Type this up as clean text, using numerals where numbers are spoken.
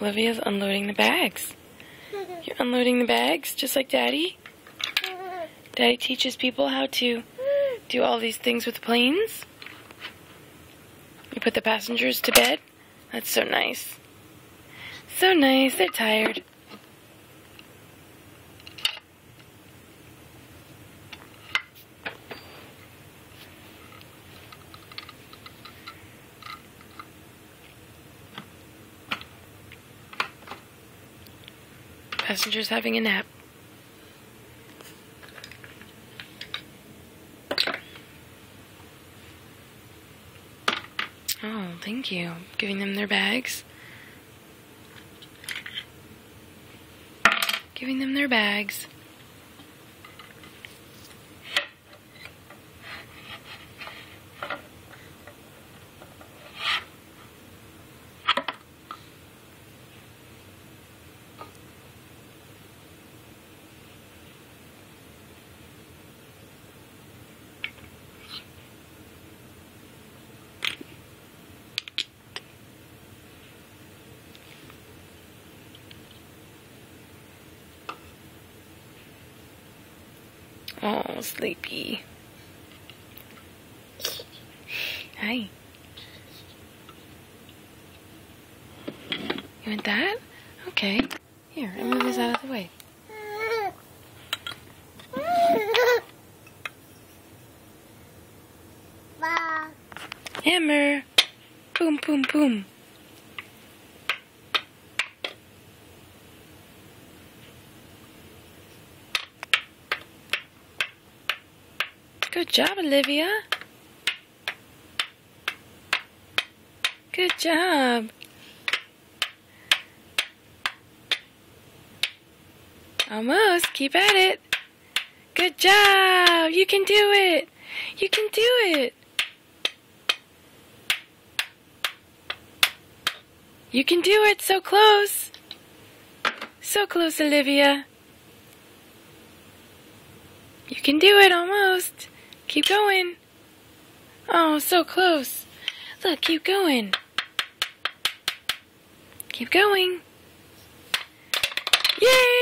Olivia's unloading the bags. You're unloading the bags, just like Daddy? Daddy teaches people how to do all these things with planes. You put the passengers to bed? That's so nice. So nice, they're tired. Passengers having a nap. Oh, thank you. Giving them their bags. Giving them their bags. Oh, sleepy. Hi. You want that? Okay. Here, I'll move this out of the way. Hammer. Boom, boom, boom. Good job, Olivia. Good job. Almost. Keep at it. Good job. You can do it. You can do it. You can do it. So close. So close, Olivia. You can do it almost. Keep going. Oh, so close. Look, keep going. Keep going. Yay!